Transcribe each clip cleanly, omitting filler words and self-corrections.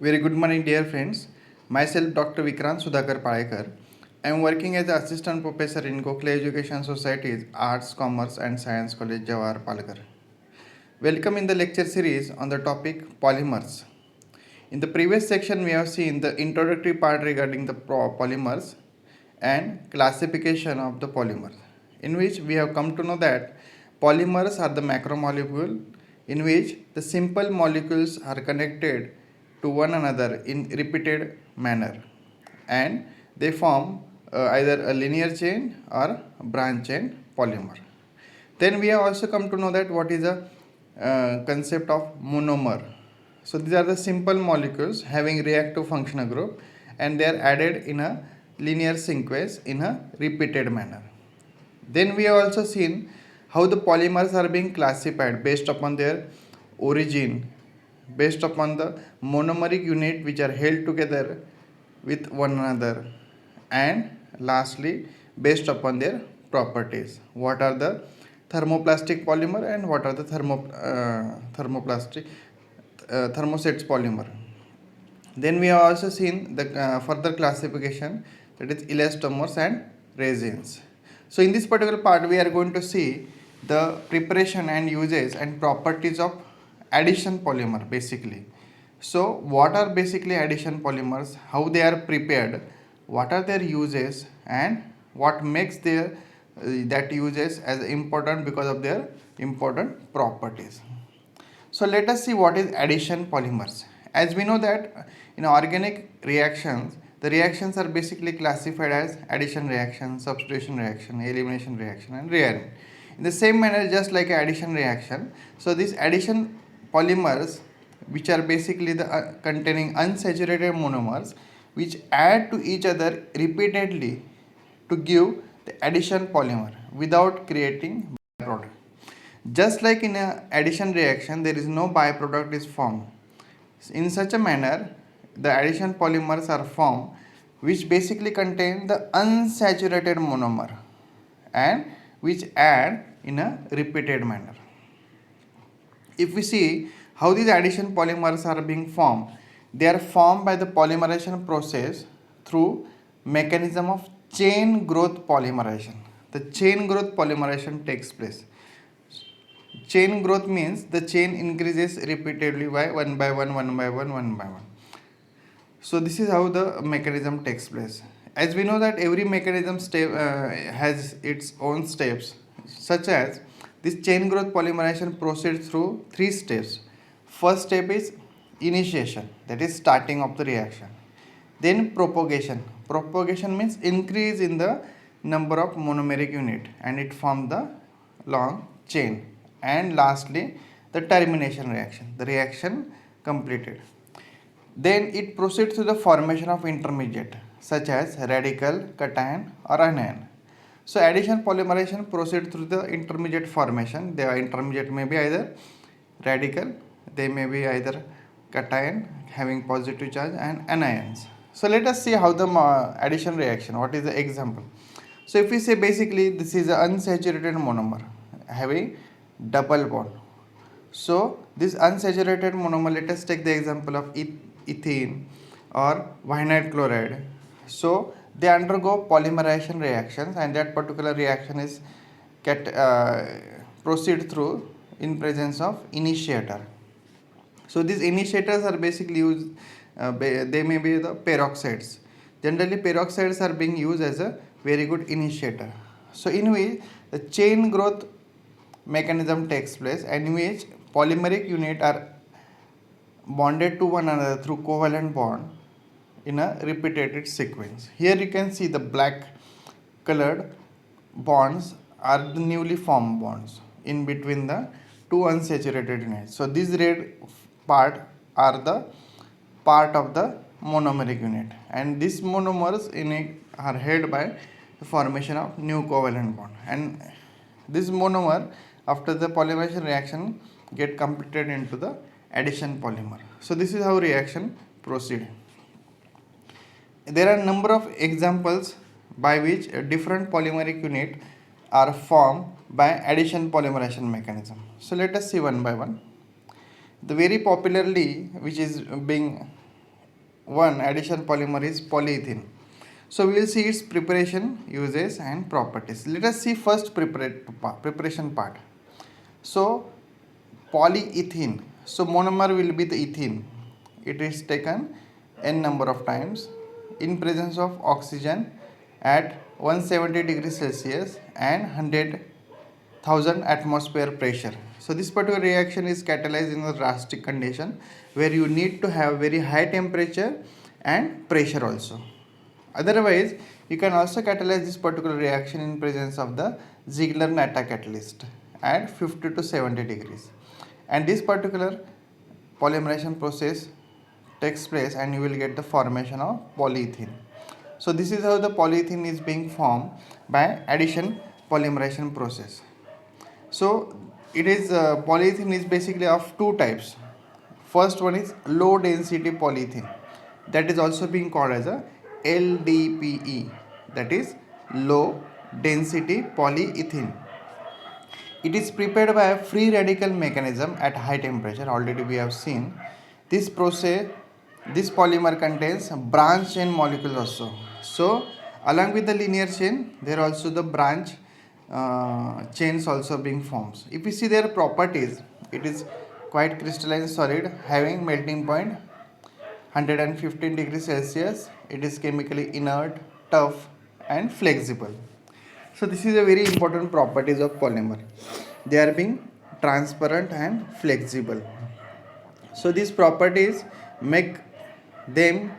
Very good morning, dear friends. Myself, Dr. Vikrant Sudhakar Palekar. I am working as assistant professor in Gokhale Education Society's Arts, Commerce and Science College, Jawahar, Palekar. Welcome in the lecture series on the topic polymers. In the previous section, we have seen the introductory part regarding the polymers and classification of the polymers, in which we have come to know that polymers are the macromolecule in which the simple molecules are connected to one another in repeated manner, and they form either a linear chain or branch chain polymer. Then we have also come to know that what is the concept of monomer. So these are the simple molecules having reactive functional group, and they are added in a linear sequence in a repeated manner. Then we have also seen how the polymers are being classified based upon their origin, based upon the monomeric unit which are held together with one another, and lastly based upon their properties. What are the thermoplastic polymer and what are the thermosets polymer. Then we have also seen the further classification, that is elastomers and resins. So in this particular part we are going to see the preparation and uses and properties of addition polymer basically. So what are basically addition polymers, how they are prepared, what are their uses, and what makes their that uses as important because of their important properties. So let us see what is addition polymers. As we know that in organic reactions, the reactions are basically classified as addition reaction, substitution reaction, elimination reaction, and rearrangement. In the same manner, just like addition reaction, so these addition polymers, which are basically the containing unsaturated monomers, which add to each other repeatedly to give the addition polymer without creating byproduct. Just like in a addition reaction, there is no byproduct is formed. In such a manner, the addition polymers are formed which basically contain the unsaturated monomer and which add in a repeated manner. If we see how these addition polymers are being formed, they are formed by the polymerization process through mechanism of chain growth polymerization. The chain growth polymerization takes place. Chain growth means the chain increases repeatedly by one by one. So this is how the mechanism takes place. As we know that every mechanism has its own steps, such as this chain growth polymerization proceeds through 3 steps. First step is initiation, that is starting of the reaction. Then propagation. Propagation means increase in the number of monomeric unit and it forms the long chain. And lastly, the termination reaction, the reaction completed. Then it proceeds to the formation of intermediate such as radical, cation or anion. So addition polymerization proceeds through the intermediate formation. The intermediate may be either radical, they may be either cation having positive charge, and anions. So let us see how the addition reaction, what is the example. So if we say basically this is an unsaturated monomer having double bond. So this unsaturated monomer, let us take the example of ethene or vinyl chloride. So they undergo polymerization reactions, and that particular reaction is proceed through in presence of initiator. So these initiators are basically used, they may be the peroxides. Generally peroxides are being used as a very good initiator. So in which the chain growth mechanism takes place, and in which polymeric unit are bonded to one another through covalent bond in a repeated sequence. Here you can see the black colored bonds are the newly formed bonds in between the two unsaturated units. So these red part are the part of the monomeric unit, and these monomers in it are held by the formation of new covalent bond, and this monomer after the polymerization reaction get completed into the addition polymer. So this is how reaction proceed. There are a number of examples by which a different polymeric unit are formed by addition polymerization mechanism. So let us see one by one. The very popularly which is being one addition polymer is polyethylene. So we will see its preparation, uses and properties. Let us see first preparation part. So polyethylene. So monomer will be the ethene. It is taken n number of times in presence of oxygen at 170 degrees Celsius and 100,000 atmosphere pressure. So this particular reaction is catalyzed in a drastic condition where you need to have very high temperature and pressure also. Otherwise, you can also catalyze this particular reaction in presence of the Ziegler-Natta catalyst at 50 to 70 degrees. And this particular polymerization process takes place and you will get the formation of polyethylene. So this is how the polyethylene is being formed by addition polymerization process. So it is polyethylene is basically of two types. First one is low density polyethylene, that is also being called as a LDPE, that is low density polyethylene. It is prepared by a free radical mechanism at high temperature. Already we have seen this process. This polymer contains branch chain molecules also. So along with the linear chain, there are also the branch chains also being formed. If you see their properties, it is quite crystalline solid having melting point 115 degrees Celsius. It is chemically inert, tough and flexible. So this is a very important properties of polymer. They are being transparent and flexible. So these properties make them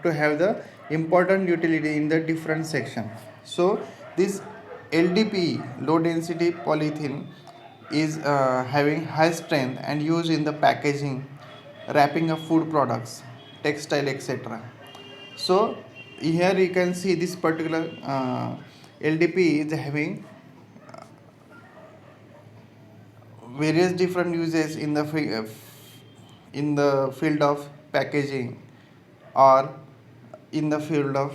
to have the important utility in the different section. So this LDPE, low density polyethylene, is having high strength and used in the packaging, wrapping of food products, textile, etc. So here you can see this particular LDPE is having various different uses in the field of packaging or in the field of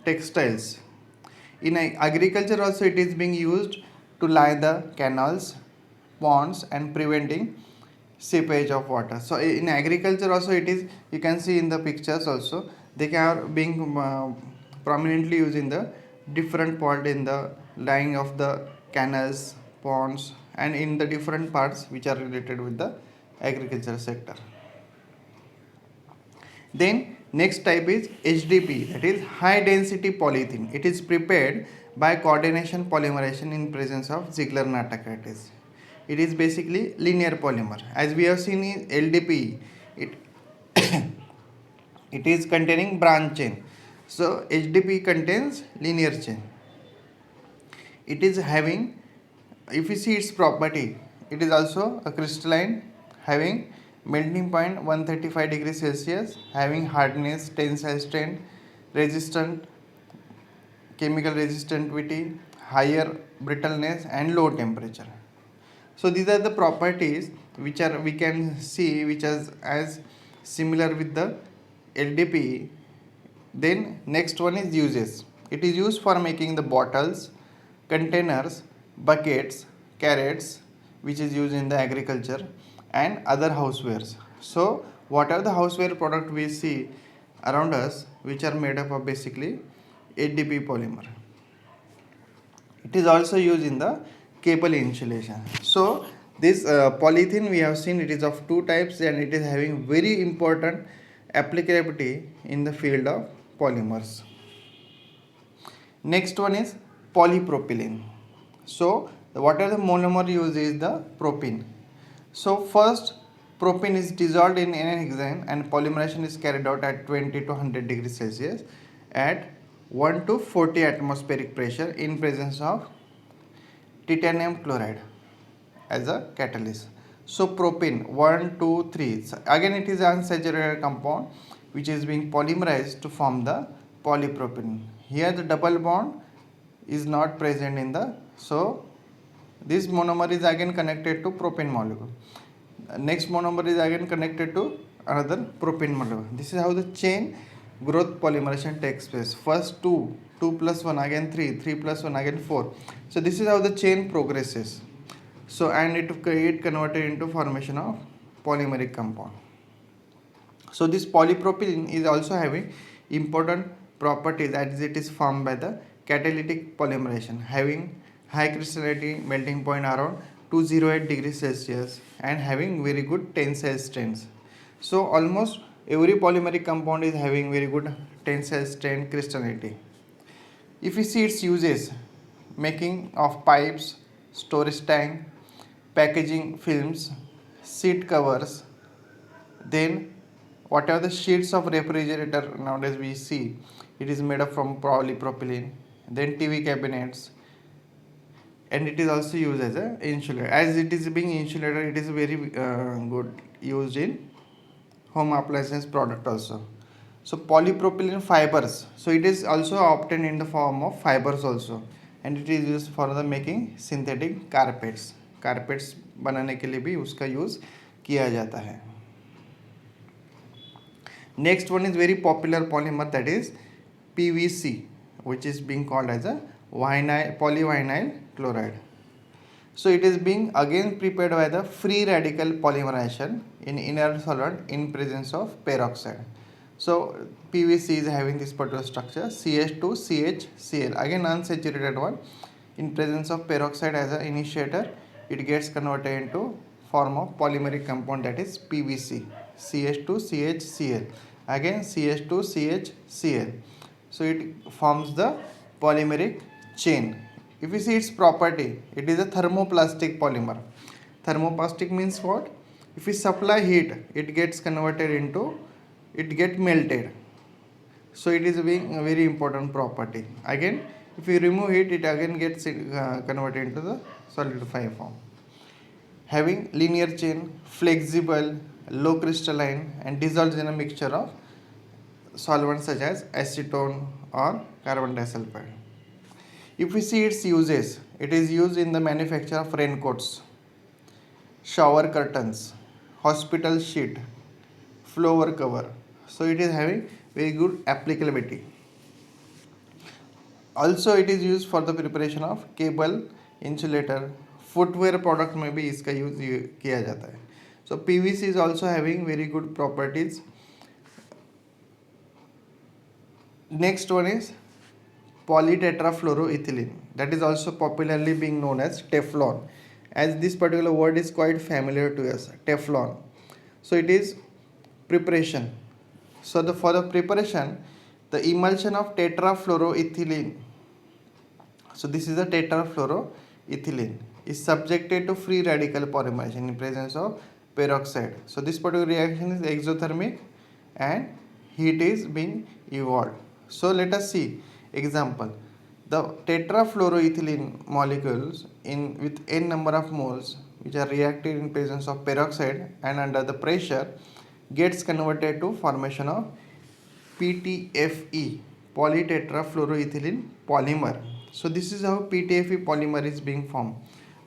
textiles. In agriculture also it is being used to line the canals, ponds and preventing seepage of water. So in agriculture also it is, you can see in the pictures also, they are being prominently used in the different part in the line of the canals, ponds and in the different parts which are related with the agriculture sector. Then next type is HDP, that is high density polyethylene. It is prepared by coordination polymerization in presence of Ziegler-Natta catalyst. It is basically linear polymer. As we have seen in LDPE, it is containing branch chain. So HDPE contains linear chain. It is having, if you see its property, it is also a crystalline having melting point 135 degrees Celsius, having hardness, tensile strength, resistant, chemical resistivity, higher brittleness and low temperature. So these are the properties which are we can see which is as similar with the LDPE. Then next one is uses. It is used for making the bottles, containers, buckets, carrots, which is used in the agriculture and other housewares. So whatever the houseware product we see around us, which are made up of basically HDPE polymer. It is also used in the cable insulation. So this polyethylene we have seen, it is of two types and it is having very important applicability in the field of polymers. Next one is polypropylene. So what are the monomer used is the propene. So first propene is dissolved in an hexane and polymerization is carried out at 20 to 100 degrees Celsius at 1 to 40 atmospheric pressure in presence of titanium chloride as a catalyst. So propene 1, 2, 3. So again it is an unsaturated compound which is being polymerized to form the polypropylene. Here the double bond is not present in the, so this monomer is again connected to propane molecule. Next monomer is again connected to another propane molecule. This is how the chain growth polymerization takes place. First 2, 2 plus 1 again 3, 3 plus 1 again 4. So this is how the chain progresses. So and it converted into formation of polymeric compound. So this polypropylene is also having important properties as it is formed by the catalytic polymerization, having high crystallinity melting point around 208 degrees Celsius and having very good tensile strengths. So almost every polymeric compound is having very good tensile strength crystallinity. If we see its uses, making of pipes, storage tank, packaging films, seat covers, then whatever the sheets of refrigerator nowadays we see, it is made up from polypropylene. Then TV cabinets, and it is also used as a insulator. As it is being insulator, it is very good used in home appliances product also. So polypropylene fibers, so it is also obtained in the form of fibers also, and it is used for the making synthetic carpets बनाने के लिए भी उसका use किया जाता है. Next one is very popular polymer, that is PVC, which is being called as a polyvinyl chloride. So it is being again prepared by the free radical polymerization in inert solvent in presence of peroxide. So PVC is having this particular structure CH2CHCl, again unsaturated one. In presence of peroxide as an initiator, it gets converted into form of polymeric compound, that is PVC, CH2CHCl, again CH2CHCl. So it forms the polymeric chain. If you see its property, it is a thermoplastic polymer. Thermoplastic means what? If we supply heat, it gets converted into, it get melted. So it is a very important property. Again, if you remove heat, it again gets converted into the solidified form. Having linear chain, flexible, low crystalline, and dissolves in a mixture of solvents such as acetone or carbon disulfide. If we see its uses, it is used in the manufacture of raincoats, shower curtains, hospital sheet, floor cover. So it is having very good applicability. Also it is used for the preparation of cable, insulator, footwear product में भी इसका use किया जाता है. So PVC is also having very good properties. Next one is polytetrafluoroethylene, that is also popularly being known as Teflon, as this particular word is quite familiar to us, Teflon. So it is preparation. So for the preparation, the emulsion of tetrafluoroethylene, so this is a tetrafluoroethylene, is subjected to free radical polymerization in presence of peroxide. So this particular reaction is exothermic and heat is being evolved. So let us see example. The tetrafluoroethylene molecules with n number of moles which are reacted in presence of peroxide and under the pressure gets converted to formation of PTFE, polytetrafluoroethylene polymer. So this is how PTFE polymer is being formed.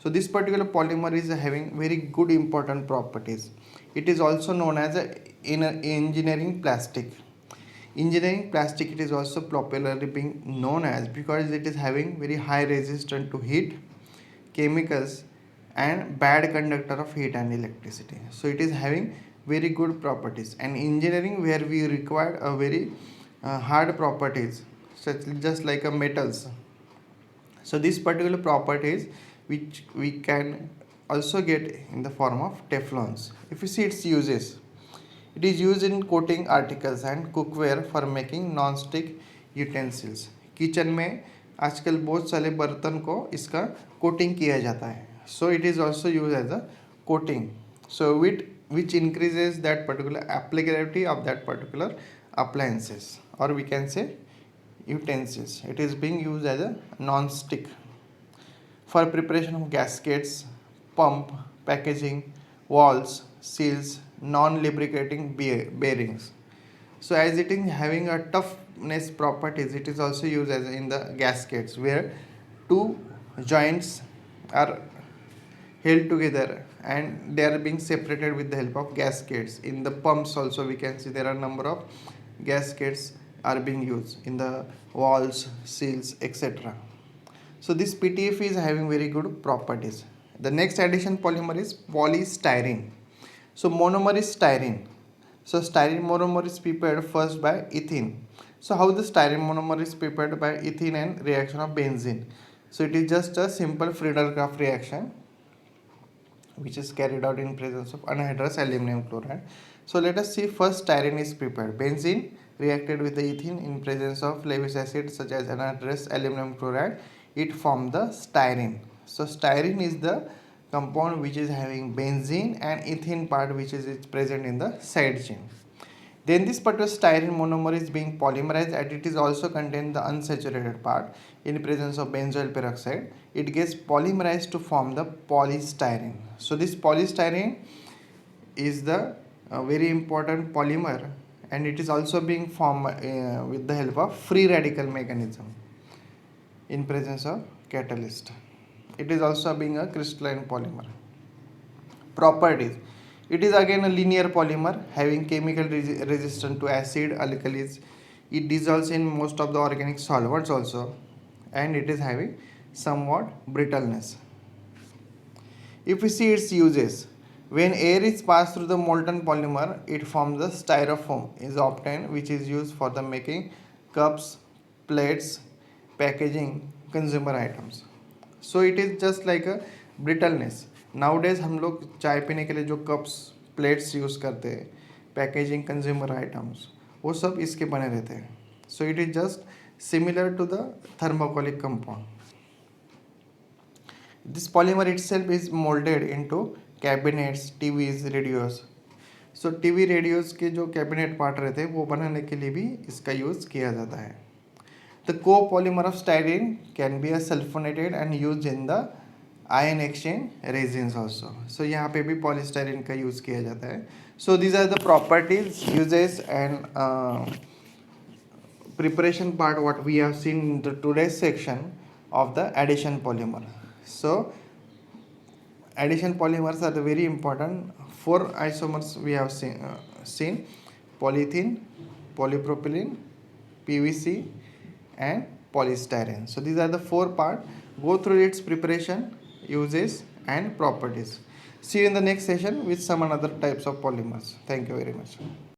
So this particular polymer is having very good important properties. It is also known as engineering plastic. Engineering plastic, it is also popularly being known as because it is having very high resistance to heat, chemicals, and bad conductor of heat and electricity. So it is having very good properties. And engineering where we require a very hard properties, such just like a metals. So these particular properties which we can also get in the form of Teflons. If you see its uses, it is used in coating articles and cookware for making non-stick utensils. Kitchen में आजकल बहुत सारे बर्तन को इसका coating किया जाता है. So it is also used as a coating. So which increases that particular applicability of that particular appliances, or we can say utensils. It is being used as a non-stick for preparation of gaskets, pump, packaging, walls, seals, non-lubricating bearings. So as it is having a toughness properties, it is also used as in the gaskets where two joints are held together and they are being separated with the help of gaskets. In the pumps also we can see there are number of gaskets are being used in the walls, seals, etc. So this PTFE is having very good properties. The next addition polymer is polystyrene. So monomer is styrene. So styrene monomer is prepared first by ethene. So how the styrene monomer is prepared by ethene and reaction of benzene? So it is just a simple Friedel-Crafts reaction which is carried out in presence of anhydrous aluminum chloride. So let us see first styrene is prepared. Benzene reacted with the ethene in presence of Lewis acid such as anhydrous aluminum chloride. It formed the styrene. So styrene is the compound which is having benzene and ethene part which is present in the side chain. Then this particular styrene monomer is being polymerized and it is also contain the unsaturated part in presence of benzoyl peroxide. It gets polymerized to form the polystyrene. So this polystyrene is the very important polymer and it is also being formed with the help of free radical mechanism in presence of catalyst. It is also being a crystalline polymer. Properties: it is again a linear polymer having chemical resistance to acid, alkalis. It dissolves in most of the organic solvents also, and it is having somewhat brittleness. If we see its uses, when air is passed through the molten polymer, it forms the styrofoam is obtained, which is used for the making cups, plates, packaging, consumer items. So it is just like a brittleness. Nowadays हम लोग चाय पीने के लिए जो cups plates use करते हैं, packaging consumer items, वो सब इसके बने रहते हैं. So it is just similar to the thermocolic compound. This polymer itself is molded into cabinets, TVs, radios. So TV radios के जो कैबिनेट पार्ट रहते हैं वो बनाने के लिए भी इसका यूज़ किया जाता है. The copolymer of styrene can be a sulfonated and used in the ion exchange resins also. So यहाँ पे भी polystyrene का यूज़ किया जाता है. So these are the properties, uses and preparation part what we have seen in the today's section of the addition polymer. So addition polymers are the very important. 4 isomers we have seen polyethylene, polypropylene, PVC and polystyrene. So these are the 4 parts. Go through its preparation, uses and properties. See you in the next session with some another types of polymers. Thank you very much.